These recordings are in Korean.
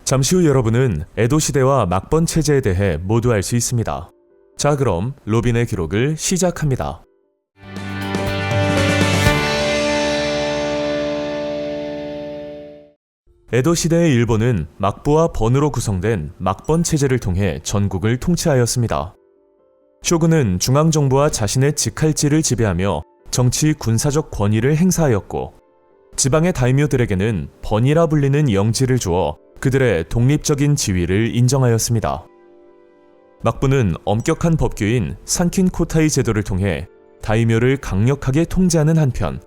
잠시 후 여러분은 에도 시대와 막번 체제에 대해 모두 알 수 있습니다. 자, 그럼 로빈의 기록을 시작합니다. 에도 시대의 일본은 막부와 번으로 구성된 막번 체제를 통해 전국을 통치하였습니다. 쇼군은 중앙정부와 자신의 직할지를 지배하며 정치 군사적 권위를 행사하였고, 지방의 다이묘들에게는 번이라 불리는 영지를 주어 그들의 독립적인 지위를 인정하였습니다. 막부는 엄격한 법규인 산킨코타이 제도를 통해 다이묘를 강력하게 통제하는 한편,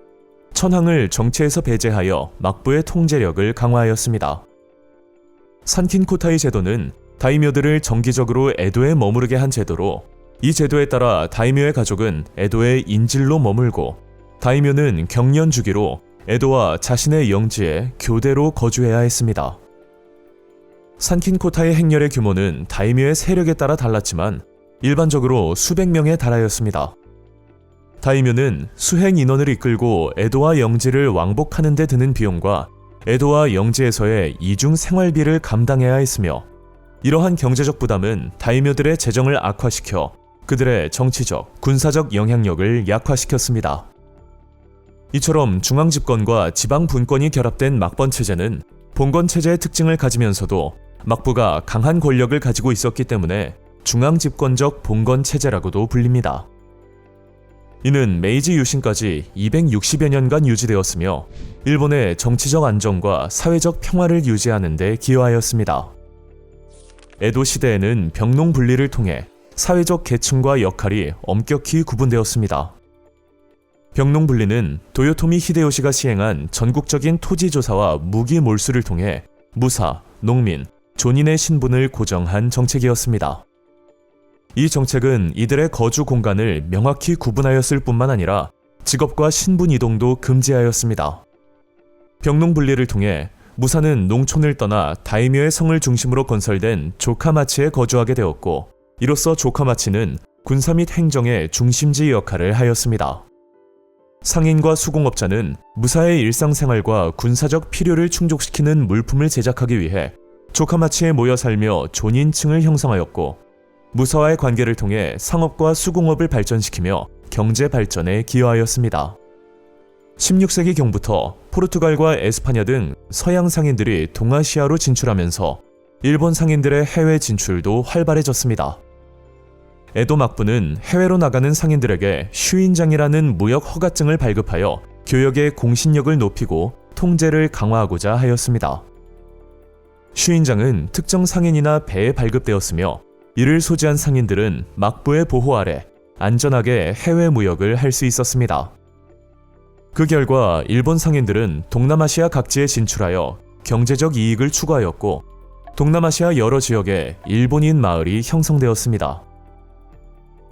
천황을 정치에서 배제하여 막부의 통제력을 강화하였습니다. 산킨코타이 제도는 다이묘들을 정기적으로 에도에 머무르게 한 제도로, 이 제도에 따라 다이묘의 가족은 에도의 인질로 머물고, 다이묘는 경년 주기로 에도와 자신의 영지에 교대로 거주해야 했습니다. 산킨코타의 행렬의 규모는 다이묘의 세력에 따라 달랐지만 일반적으로 수백 명에 달하였습니다. 다이묘는 수행 인원을 이끌고 에도와 영지를 왕복하는 데 드는 비용과 에도와 영지에서의 이중 생활비를 감당해야 했으며, 이러한 경제적 부담은 다이묘들의 재정을 악화시켜 그들의 정치적, 군사적 영향력을 약화시켰습니다. 이처럼 중앙집권과 지방 분권이 결합된 막번 체제는 봉건 체제의 특징을 가지면서도 막부가 강한 권력을 가지고 있었기 때문에 중앙집권적 봉건 체제라고도 불립니다. 이는 메이지 유신까지 260여 년간 유지되었으며 일본의 정치적 안정과 사회적 평화를 유지하는 데 기여하였습니다. 에도 시대에는 병농 분리를 통해 사회적 계층과 역할이 엄격히 구분되었습니다. 병농 분리는 도요토미 히데요시가 시행한 전국적인 토지 조사와 무기 몰수를 통해 무사, 농민, 존인의 신분을 고정한 정책이었습니다. 이 정책은 이들의 거주 공간을 명확히 구분하였을 뿐만 아니라 직업과 신분 이동도 금지하였습니다. 병농 분리를 통해 무사는 농촌을 떠나 다이묘의 성을 중심으로 건설된 조카마치에 거주하게 되었고, 이로써 조카마치는 군사 및 행정의 중심지 역할을 하였습니다. 상인과 수공업자는 무사의 일상생활과 군사적 필요를 충족시키는 물품을 제작하기 위해 조카마치에 모여 살며 존인층을 형성하였고, 무사와의 관계를 통해 상업과 수공업을 발전시키며 경제 발전에 기여하였습니다. 16세기 경부터 포르투갈과 에스파냐 등 서양 상인들이 동아시아로 진출하면서 일본 상인들의 해외 진출도 활발해졌습니다. 에도 막부는 해외로 나가는 상인들에게 슈인장이라는 무역 허가증을 발급하여 교역의 공신력을 높이고 통제를 강화하고자 하였습니다. 슈인장은 특정 상인이나 배에 발급되었으며, 이를 소지한 상인들은 막부의 보호 아래 안전하게 해외 무역을 할 수 있었습니다. 그 결과 일본 상인들은 동남아시아 각지에 진출하여 경제적 이익을 추구하였고, 동남아시아 여러 지역에 일본인 마을이 형성되었습니다.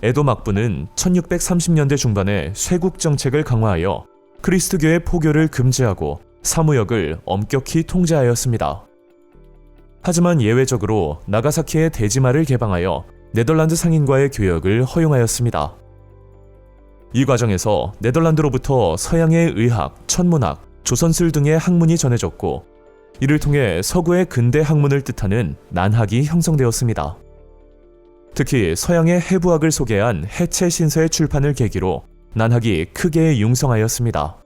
에도 막부는 1630년대 중반에 쇄국 정책을 강화하여 크리스트교의 포교를 금지하고 사무역을 엄격히 통제하였습니다. 하지만 예외적으로 나가사키의 대지마를 개방하여 네덜란드 상인과의 교역을 허용하였습니다. 이 과정에서 네덜란드로부터 서양의 의학, 천문학, 조선술 등의 학문이 전해졌고, 이를 통해 서구의 근대 학문을 뜻하는 난학이 형성되었습니다. 특히 서양의 해부학을 소개한 해체 신서의 출판을 계기로 난학이 크게 융성하였습니다.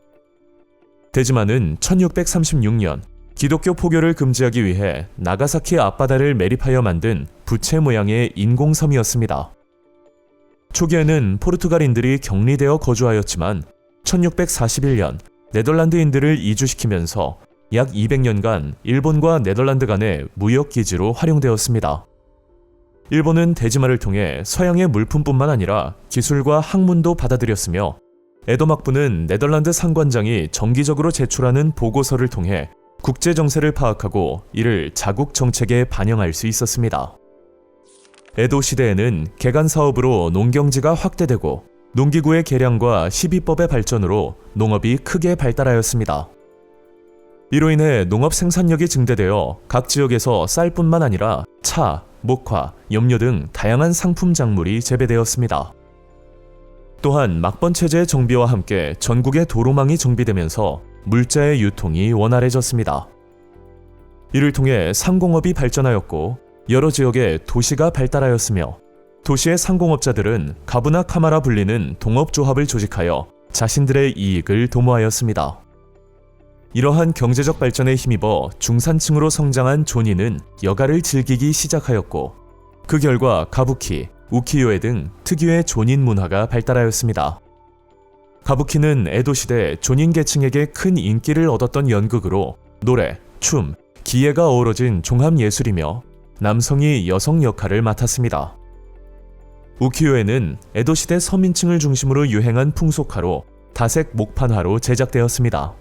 대지마는 1636년 기독교 포교를 금지하기 위해 나가사키 앞바다를 매립하여 만든 부채 모양의 인공섬이었습니다. 초기에는 포르투갈인들이 격리되어 거주하였지만 1641년 네덜란드인들을 이주시키면서 약 200년간 일본과 네덜란드 간의 무역기지로 활용되었습니다. 일본은 대지마를 통해 서양의 물품뿐만 아니라 기술과 학문도 받아들였으며, 에도 막부는 네덜란드 상관장이 정기적으로 제출하는 보고서를 통해 국제 정세를 파악하고 이를 자국 정책에 반영할 수 있었습니다. 에도 시대에는 개간 사업으로 농경지가 확대되고, 농기구의 개량과 시비법의 발전으로 농업이 크게 발달하였습니다. 이로 인해 농업 생산력이 증대되어 각 지역에서 쌀뿐만 아니라 차, 목화, 염료 등 다양한 상품 작물이 재배되었습니다. 또한 막번 체제의 정비와 함께 전국의 도로망이 정비되면서 물자의 유통이 원활해졌습니다. 이를 통해 상공업이 발전하였고 여러 지역에 도시가 발달하였으며 도시의 상공업자들은 가부나 카마라 불리는 동업조합을 조직하여 자신들의 이익을 도모하였습니다. 이러한 경제적 발전에 힘입어 중산층으로 성장한 조니는 여가를 즐기기 시작하였고 그 결과 가부키, 우키요에 등 특유의 조닌 문화가 발달하였습니다. 가부키는 에도 시대 조닌 계층에게 큰 인기를 얻었던 연극으로 노래, 춤, 기예가 어우러진 종합 예술이며 남성이 여성 역할을 맡았습니다. 우키요에는 에도 시대 서민층을 중심으로 유행한 풍속화로 다색 목판화로 제작되었습니다.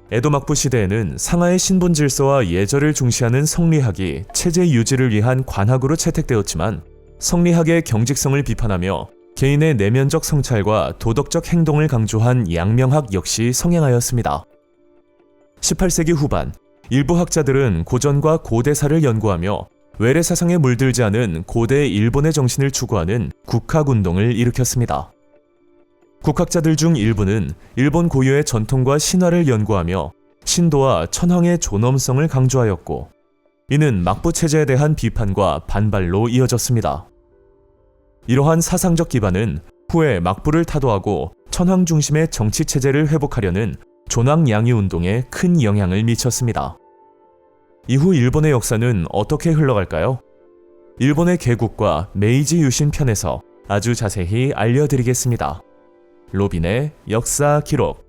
에도 막부 시대에는 상하의 신분 질서와 예절을 중시하는 성리학이 체제 유지를 위한 관학으로 채택되었지만 성리학의 경직성을 비판하며 개인의 내면적 성찰과 도덕적 행동을 강조한 양명학 역시 성행하였습니다. 18세기 후반, 일부 학자들은 고전과 고대사를 연구하며 외래 사상에 물들지 않은 고대 일본의 정신을 추구하는 국학운동을 일으켰습니다. 국학자들 중 일부는 일본 고유의 전통과 신화를 연구하며 신도와 천황의 존엄성을 강조하였고 이는 막부 체제에 대한 비판과 반발로 이어졌습니다. 이러한 사상적 기반은 후에 막부를 타도하고 천황 중심의 정치 체제를 회복하려는 존왕 양위 운동에 큰 영향을 미쳤습니다. 이후 일본의 역사는 어떻게 흘러갈까요? 일본의 개국과 메이지 유신 편에서 아주 자세히 알려드리겠습니다. 로빈의 역사 기록.